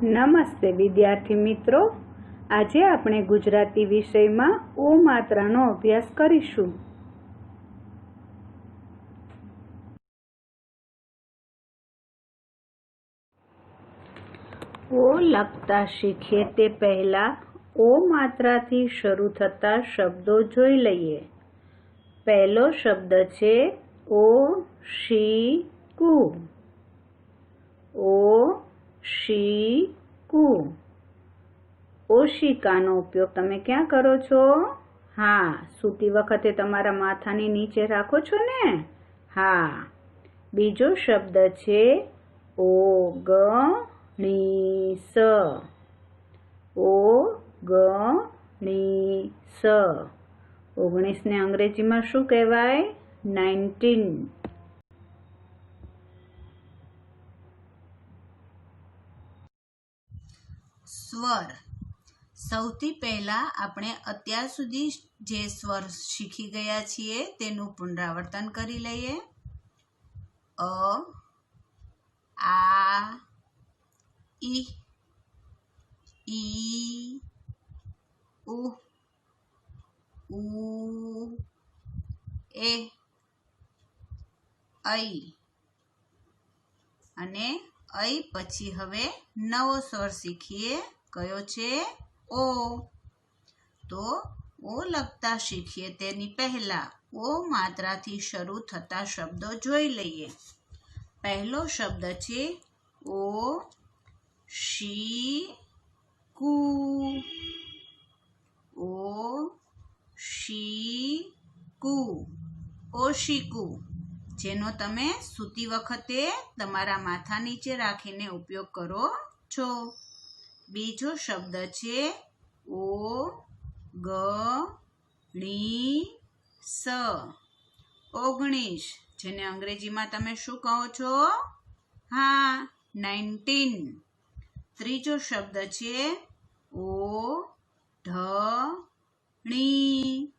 નમસ્તે વિદ્યાર્થી મિત્રો, આજે આપણે ગુજરાતી વિષયમાં ઓ માત્રાનો અભ્યાસ કરીશું. ઓ લખતા શીખીએ તે પહેલા ઓ માત્રાથી શરૂ થતા શબ્દો જોઈ લઈએ. પહેલો શબ્દ છે ઓશિકુ. ઓશિકુ. ઓશિકાનો ઉપયોગ તમે ક્યાં કરો છો? હા, સૂતી વખતે તમારા માથાની નીચે રાખો છો ને? હા. બીજો શબ્દ છે ઓગણીસ. ઓગણીસ. 19 ને અંગ્રેજીમાં શું કહેવાય? 19. સ્વર. સૌથી પહેલા આપણે અત્યાર સુધી જે સ્વર શીખી ગયા છીએ તેનું પુનરાવર્તન કરી લઈએ. અ, આ, ઈ, ઉ, એ, ઐ અને ઐ પછી હવે નવો સ્વર શીખીએ. કયો છે? ઓ. તો ઓ લખતા શીખીએ તેની પહેલા ઓ માત્રાથી શરૂ થતા શબ્દો જોઈ લઈએ. પહેલો શબ્દ છે ઓ શી કુ. ઓ શી કુ. ઓશિકુ, જેનો તમે સૂતી વખતે તમારા માથા નીચે રાખીને ઉપયોગ કરો છો. બીજો શબ્દ છે ઓ ગ ણી સ. ઓગણીસ, જેને અંગ્રેજીમાં તમે શું કહો છો? હા, 19. ત્રીજો શબ્દ છે ઓ ઢ-ણી.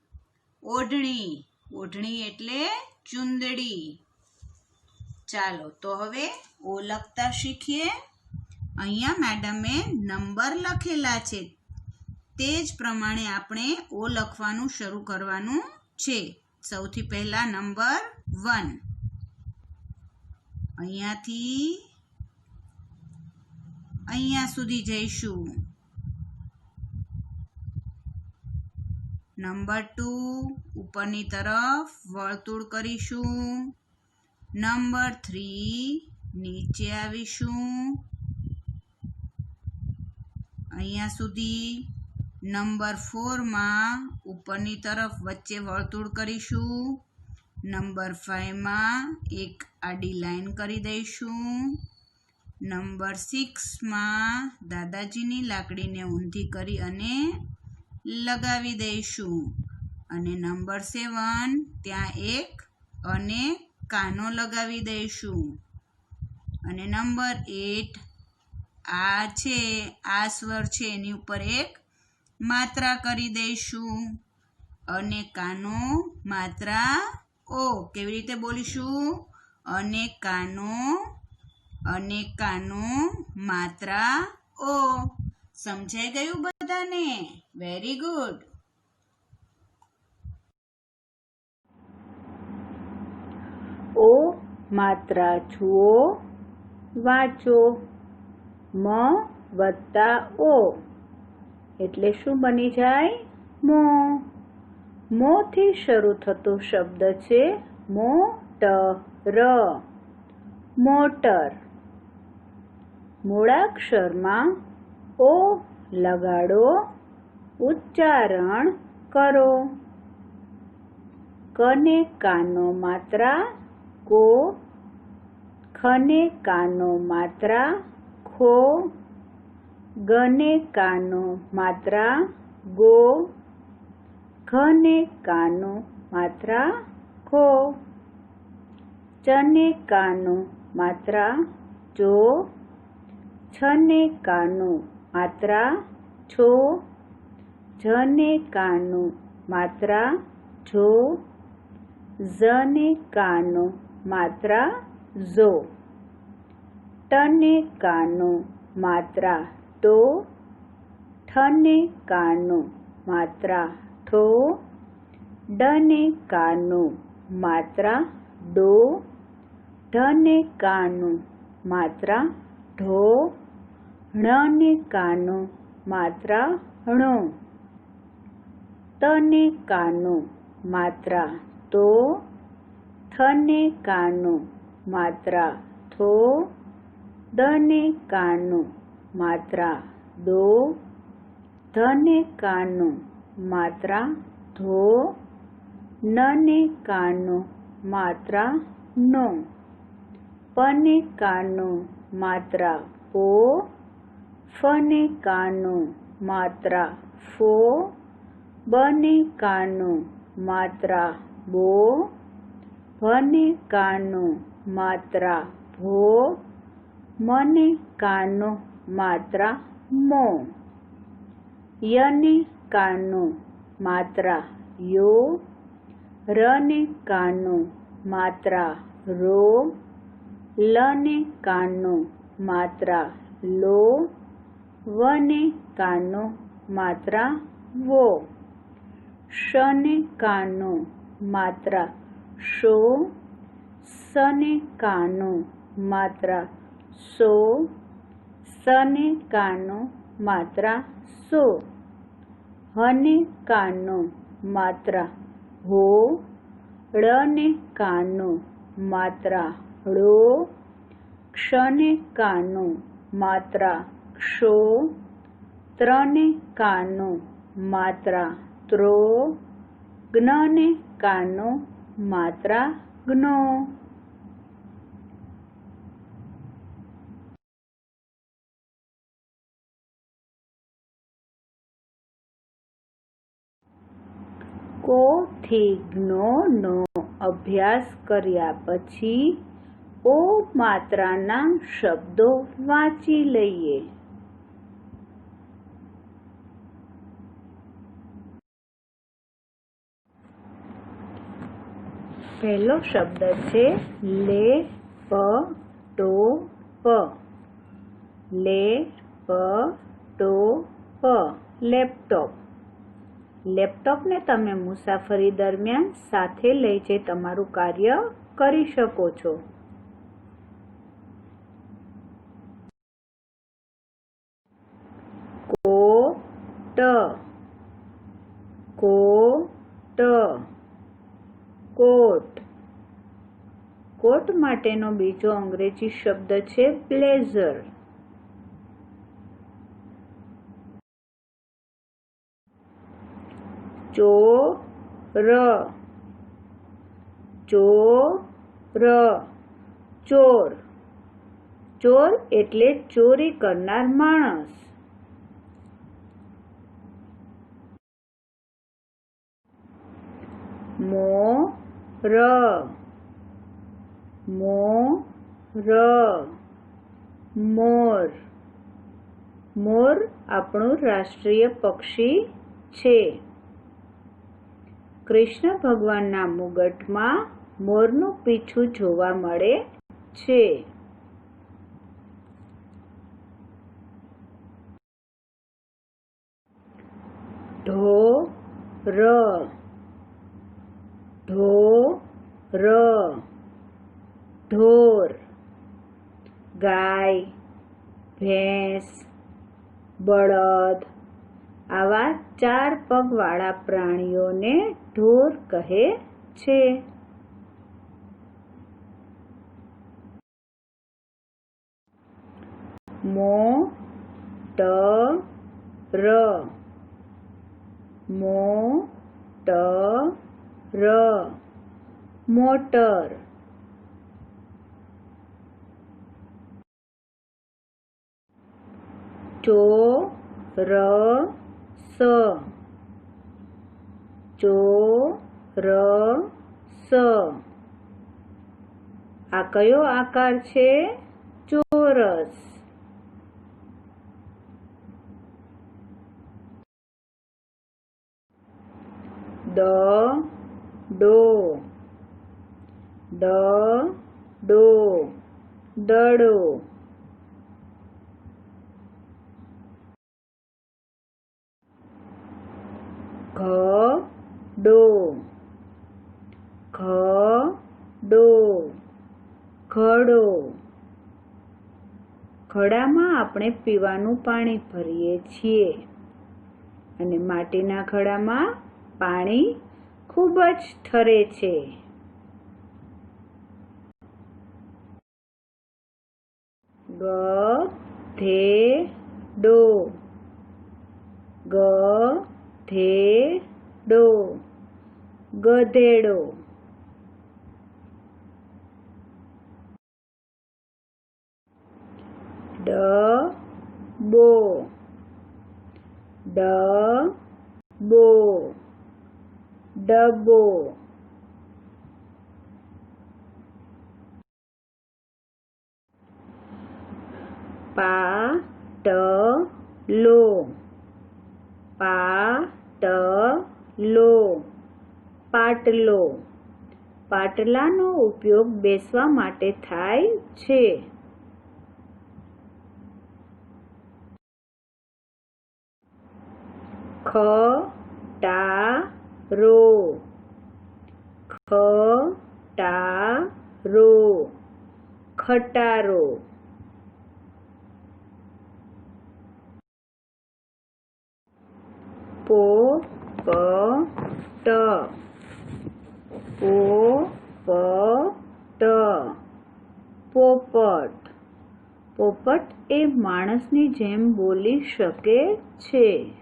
ઓઢણી. ઓઢણી એટલે ચૂંદડી. ચાલો તો હવે ઓ લખતા શીખીએ. અહીંયા મેડમે નંબર લખેલા છે, તે જ પ્રમાણે આપણે ઓ લખવાનું શરૂ કરવાનું છે. સૌથી પહેલા નંબર 1. અહીંયાથી અહીંયા સુધી જઈશું. નંબર 2 ઉપરની તરફ વર્તુળ કરીશું. નંબર 3 નીચે આવીશું અહીંયા સુધી. નંબર 4માં ઉપરની તરફ વચ્ચે વર્તુળ કરીશું. નંબર 5માં એક આડી લાઈન કરી દઈશું. નંબર 6માં દાદાજીની લાકડીને ઊંધી કરી અને લગાવી દઈશું. અને નંબર 7 ત્યાં એક અને કાનો લગાવી દઈશું. અને નંબર 8 આ છે, આ સ્વર છે એની ઉપર એક માત્રા કરી દઈશું. અને કાનો માત્રા ઓ. કેવી રીતે બોલીશું? અને કાનો માત્રા ઓ. સમજાઈ ગયું બધાને? Very good. ઓ માત્રા જુઓ, વાંચો. મ વત્તા ઓ એટલે શું બની જાય? મો. મોથી શરૂ થતો શબ્દ છે મોટર. મોટર. મૂળાક્ષરમાં ઓ લગાડો, ઉચ્ચારણ કરો. કને કાનો માત્રા કો. ખને કાનો માત્રા ખો. ગને કાનો માત્રા ગો. ઘને કાનો માત્રા ખો. ચને કાનો માત્રા જો. છને કાનો માત્રા છો. જને કાનો માત્રા જો. ઝને કાનો માત્રા ઝો. ટને કાનો માત્રા તો, ઠને કાનું માત્રા ઠો, ડને કાનું માત્રા ડો, ઢને કાનું માત્રા ઢો, ણને કાનું માત્રા ણો, તને કાનું માત્રા તો, થને કાનું માત્રા થો, દને કાનું માત્રા દો, ધને કાનું માત્રા ધો, નને કાનું માત્રા નો, પને કાનું માત્રા પો, ફને કાનું માત્રા ફો, બને કાનું માત્રા બો, ભને કાનું માત્રા ભો, મને કાનું માત્રા મો, યને કાનું માત્રા યો, રને કાનું માત્રા રો, લને કાનું માત્રા લો, વને કાનું માત્રા વો, શને કાનું માત્રા શો, સને કાનું માત્રા સો, સને કાનું માત્રા સો, હને કાનું માત્રા હો, ળને કાનું માત્રા ળો, ક્ષને કાનું માત્રા ક્ષો, ત્રને કાનું માત્રા ત્રો, જ્ઞને કાનું માત્રા જ્ઞો. કો થી જ્ઞો નો અભ્યાસ કર્યા પછી ઓ માત્રાના શબ્દો વાંચી લઈએ. પહેલો શબ્દ છે લે પ ટો પ. લે પ ટો પ લેપટોપ. લેપટોપને તમે મુસાફરી દરમિયાન સાથે લઈ જઈ તમારું કાર્ય કરી શકો છો. કોટ. કોટ કોટ. કોટ માટેનો બીજો અંગ્રેજી શબ્દ છે બ્લેઝર. ચોર. ચોર. ચોર. ચોર એટલે ચોરી કરનાર માણસ. મોર. મોર. મોર. મોર આપણું રાષ્ટ્રીય પક્ષી છે. કૃષ્ણ ભગવાનના મુગટમાં મોરનું પીછું જોવા મળે છે. ઢોર. ઢોર. ઢોર. ગાય, ભેંસ, બળદ આવા 4 પગવાળા પ્રાણીઓને ઢોર કહે છે. મોટર. મોટર. મોટર. ચોરસ. ચોરસ. આ કયો આકાર છે? ચોરસ. દડો. દડો. દડો. ઘડામાં આપણે પીવાનું પાણી ભરીએ છીએ અને માટીના ઘડામાં પાણી ખૂબ જ ઠરે છે. ગધેડો, ગધેડો, ગધેડો. ડબો, ડબો, ડબો. પાટલો, પાટલો, પાટલો. પાટલાનો ઉપયોગ બેસવા માટે થાય છે. ખટારો, ખટારો, ખટારો. પોપટ, પોપટ, પોપટ. પોપટ એ માણસની જેમ બોલી શકે છે.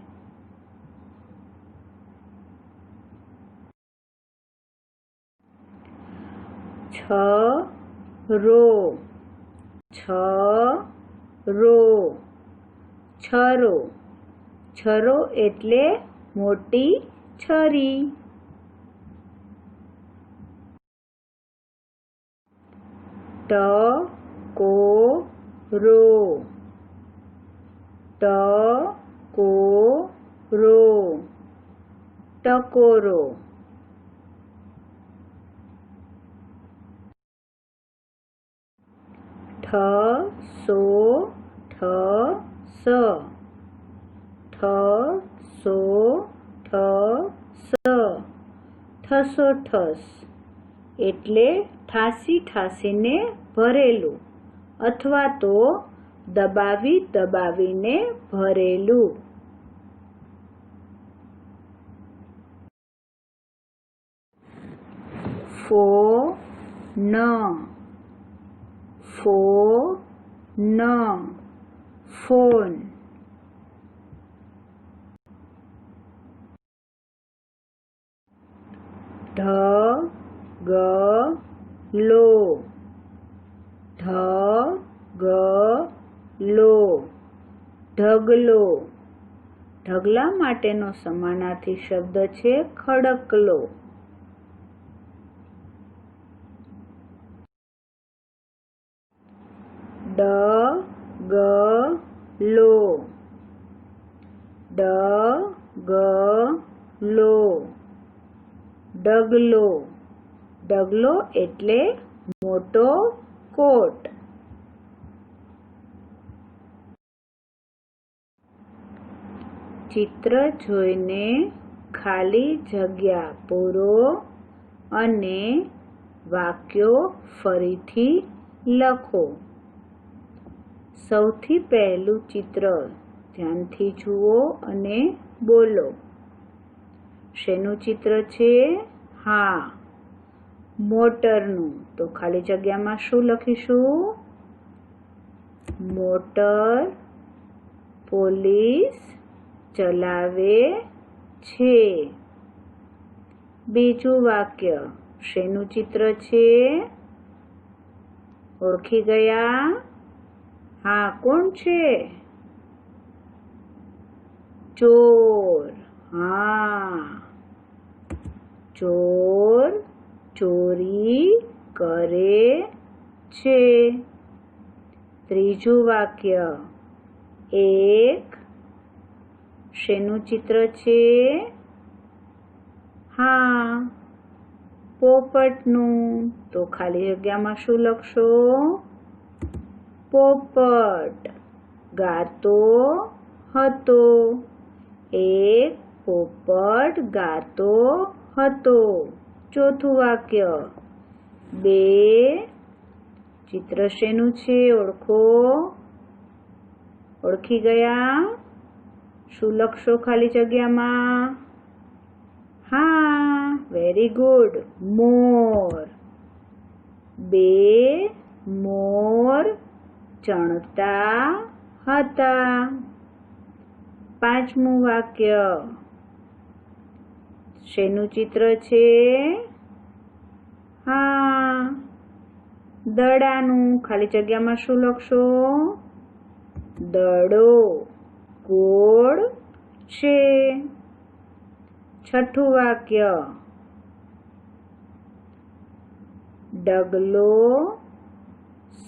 છરો, છરો, છરો. છરો એટલે મોટી છરી. ટકોરો, ટકોરો, ટકોરો. ઠસો, ઠસ, ઠસો, ઠસ, ઠસોઠસ એટલે ઠાસી ઠાસીને ભરેલું અથવા તો દબાવી દબાવીને ભરેલું. Phone, phone, phone. ઢગલો, ઢગલો, ઢગલો. ઢગલા માટેનો સમાનાર્થી શબ્દ છે ખડકલો. ડગલો, ડગલો, ડગલો. ડગલો એટલે મોટો કોટ. ચિત્ર જોઈને ખાલી જગ્યા પૂરો અને વાક્યો ફરીથી લખો. સૌથી પહેલું ચિત્ર ધ્યાનથી જુઓ અને બોલો. શેનું ચિત્ર છે? હા, મોટરનું. તો ખાલી જગ્યામાં શું લખીશું? મોટર પોલીસ ચલાવે છે. બીજું વાક્ય શેનું ચિત્ર છે? ઓળખી ગયા? હા, કોણ છે? ચોર. હા, ચોર ચોરી કરે છે. ત્રીજું વાક્ય એક શેનું ચિત્ર છે? હા, પોપટનું. તો ખાલી જગ્યામાં શું લખશો? પોપટ ગાતો હતો. એક પોપટ ગાતો હતો. ચોથું વાક્ય બે ચિત્ર શેનું છે? ઓળખો. ઓળખી ગયા? શું લખશો ખાલી જગ્યામાં? હા, વેરી ગુડ. મોર. 2 મોર ચણતા હતા. 5મું વાક્ય. શેનું ચિત્ર છે? હા, દડાનું. ખાલી જગ્યામાં શું લખશો? દડો ગોળ છે. 6થું વાક્ય. ડગલો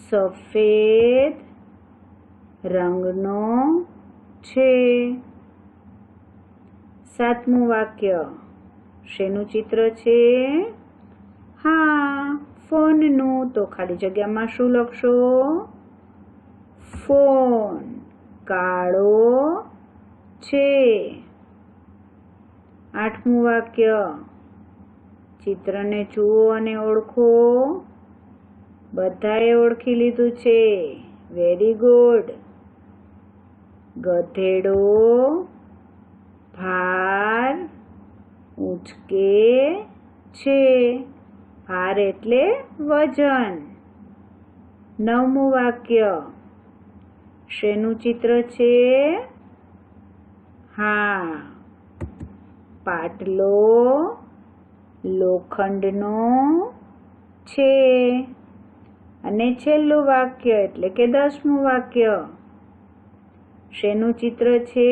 સફેદ રંગનો છે. 7મું વાક્ય. શેનું ચિત્ર છે? હા, ફોનનું. તો ખાલી જગ્યામાં શું લખશો? ફોન કાળો છે. 8મું વાક્ય. ચિત્રને જુઓ અને ઓળખો. બધાએ ઓળખી લીધું છે. Very good. ગધેડો ભાર ઊંચકે છે. ભાર એટલે વજન. 9મું વાક્ય. શેનું ચિત્ર છે? હા, પાટલો લોખંડનો છે. અને છેલ્લું વાક્ય એટલે કે 10મું વાક્ય. શેનું ચિત્ર છે?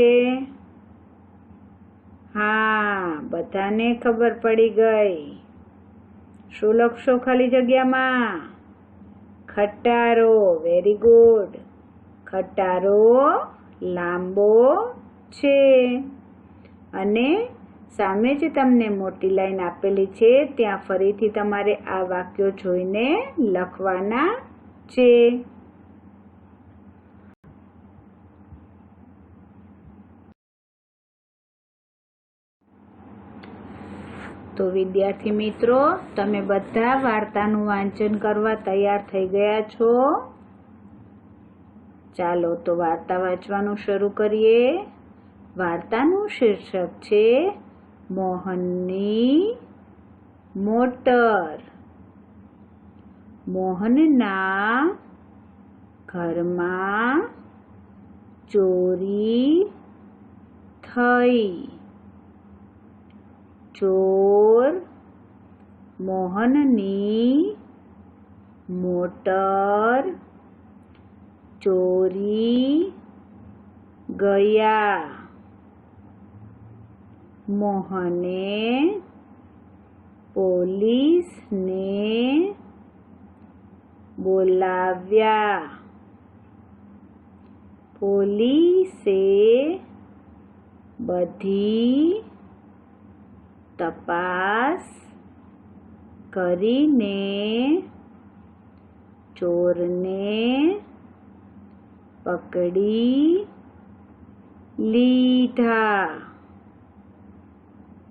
હા, બધાને ખબર પડી ગઈ. શું લખશો ખાલી જગ્યામાં? ખટારો. Very good. ખટારો લાંબો છે. અને સામે જ તમને મોટી લાઈન આપેલી છે, ત્યાં ફરીથી તમારે આ વાક્યો જોઈને લખવાના છે. તો વિદ્યાર્થી મિત્રો, તમે બધા વાર્તાનું વાંચન કરવા તૈયાર થઈ ગયા છો? ચાલો તો વાર્તા વાંચવાનું શરૂ કરીએ. વાર્તાનું શીર્ષક છે મોહનની મોટર. મોહનના ઘરમાં ચોરી થઈ. ચોર મોહનની મોટર ચોરી ગયા. મોહને પોલીસને બોલાવ્યા. પોલીસે બધી તપાસ કરીને ચોરને પકડી લીધા.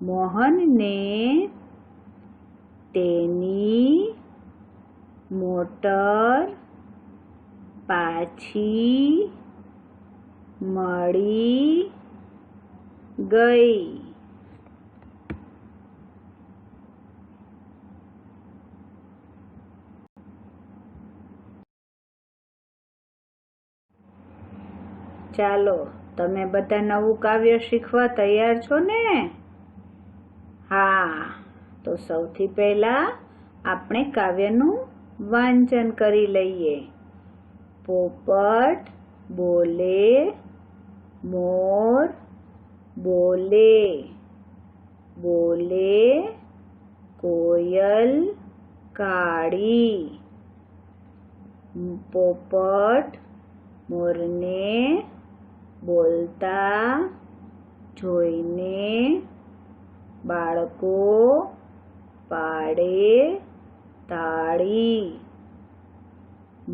મોહનને તેની મોટર પાછી મળી ગઈ. ચાલો, તમે બધા નવું કાવ્ય શીખવા તૈયાર છો ને? હા, તો સૌથી પહેલા આપણે કાવ્યનું વાંચન કરી લઈએ. પોપટ બોલે, મોર બોલે, બોલે કોયલ કાળી. પોપટ મોરને બોલતા જોઈને બાળકો પાડે તાળી.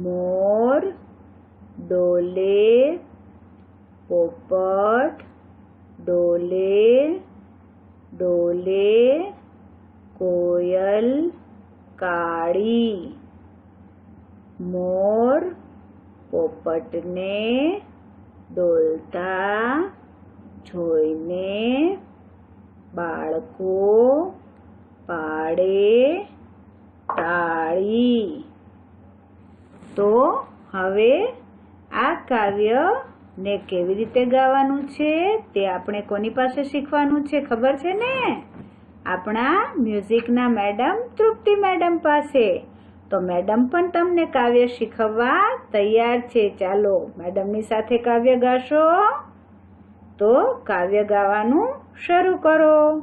મોર ડોલે, પોપટ ડોલે, ડોલે કોયલ કાળી. મોર પોપટને ડોલતા જોઈને બાળકો પાડે તાળી. તો હવે આ કાવ્યને કેવી રીતે ગાવાનું છે તે આપણે કોની પાસે શીખવાનું છે ખબર છે ને? આપણા મ્યુઝિકના મેડમ તૃપ્તિ મેડમ પાસે. તો મેડમ પણ તમને કાવ્ય શીખવવા તૈયાર છે. ચાલો મેડમની સાથે કાવ્ય ગાશો. તો કાવ્ય ગાવાનું શરૂ કરો.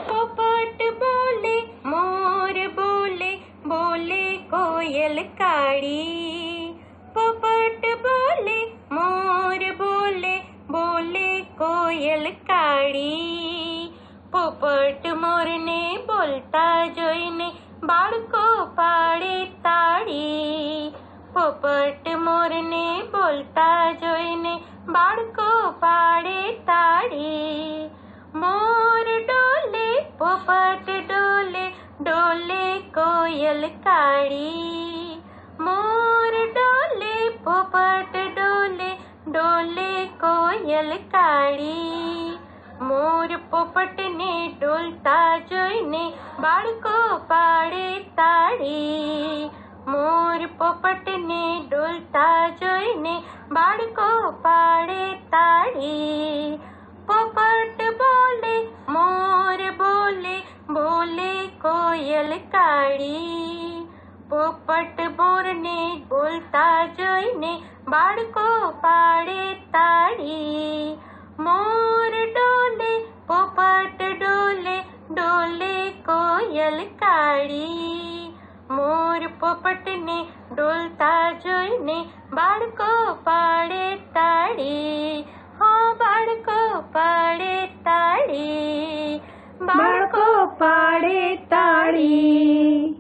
પોપટ બોલે, મોર બોલે, બોલે કોયલ કાળી. પોપટ બોલે, મોર બોલે, બોલે કોયલ કાળી. પોપટ મોરને બોલતા જોઈને બાળકો પાડે તાળી. પોપટ મોરને બોલતા જોઈને બાળકો પાડે તાળી. મોર ડોલે, પોપટ ડોલે, ડોલે કોયલ કાળી. મોર ડોલે, પોપટ ડોલે, ડોલે કોયલ કાળી. મોર પોપટને ડોલતા જોઈને બાળકો પાડે તાળી. મોર પોપટને ડોલતા જોઈને બાળકો પાડે તાળી. પોપટ બોલે, મોર બોલે, બોલે કોયલ કાળી. પોપટ મોરને બોલતા જોઈને બાળકો પાડે તાળી. મોર ડોલે, પોપટ ડોલે, ડોલે કોયલ કાળી. મોર પોપટને ડોલતા જોઈને બાળકો પાડે તાળી. હા, બાળકો પાડે તાળી. બાળકો પાડે તાળી.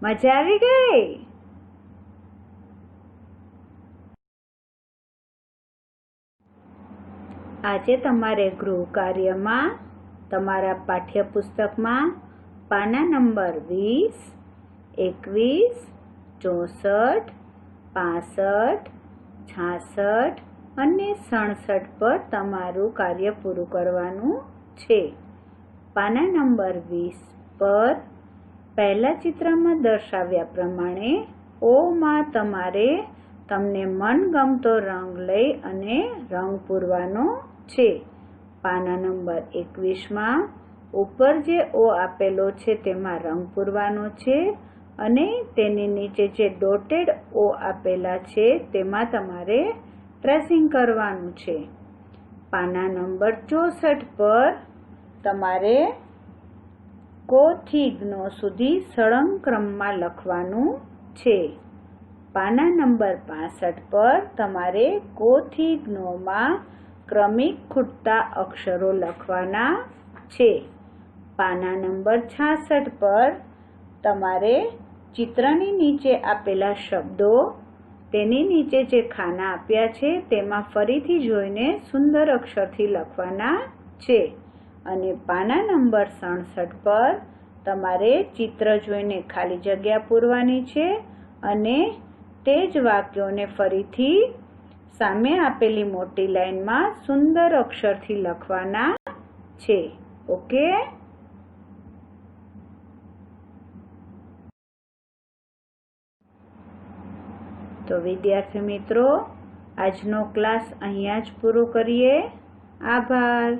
મજા આવી ગઈ? આજે તમારે ગૃહ કાર્યમાં તમારા પાઠ્યપુસ્તકમાં પાના નંબર 20, 21, 64, 65, 66 અને 67 પર તમારું કાર્ય પૂરું કરવાનું છે. પાના નંબર 20 પર પહેલા ચિત્રમાં દર્શાવ્યા પ્રમાણે ઓમાં તમારે તમને મનગમતો રંગ લઈ અને રંગ પૂરવાનો છે. પાના નંબર 21માં ઉપર જે ઓ આપેલો છે તેમાં રંગ પૂરવાનો છે અને તેની નીચે જે ડોટેડ ઓ આપેલા છે તેમાં તમારે ટ્રેસિંગ કરવાનું છે. પાના નંબર 64 પર તમારે કો થી જ્ઞ સુધી સળંગ ક્રમમાં લખવાનું છે. પાના નંબર 65 પર તમારે કો થી જ્ઞમાં ક્રમિક ખૂટતા અક્ષરો લખવાના છે. પાના નંબર 66 પર તમારે ચિત્રની નીચે આપેલા શબ્દો તેની નીચે જે ખાના આપ્યા છે તેમાં ફરીથી જોઈને સુંદર અક્ષરથી લખવાના છે. અને પાના નંબર 67 પર તમારે ચિત્ર જોઈને ખાલી જગ્યા પૂરવાની છે અને તે જ વાક્યોને ફરીથી સામે આપેલી મોટી લાઈનમાં સુંદર અક્ષરથી લખવાના છે. ઓકે? તો વિદ્યાર્થી મિત્રો, આજનો ક્લાસ અહીંયા જ પૂરો કરીએ. આભાર.